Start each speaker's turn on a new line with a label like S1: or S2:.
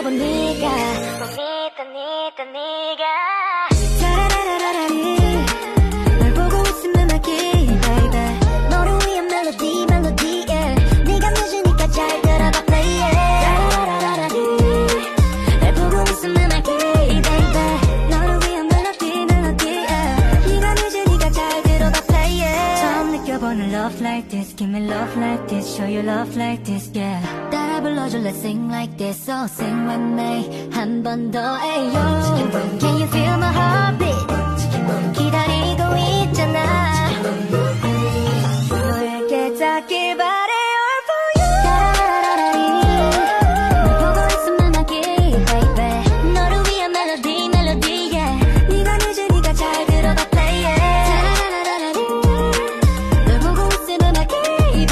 S1: 본 네가 짜라라라라리 널 보고 웃으면 하기 baby 너를 위한 멜로디 yeah. 네가 늦으니까 잘 들어봐 play yeah. 짜라라라라리 널 보고 웃으면 하기 baby 너를 위한 멜로디 yeah. 네가 늦으니까 잘 들어봐 play yeah. 처음 느껴보는 love like this give me love like this show you love like this yeah. 따라 불러줘 let's sing like this so sing with me 한 번 더 ayo Can you feel my heartbeat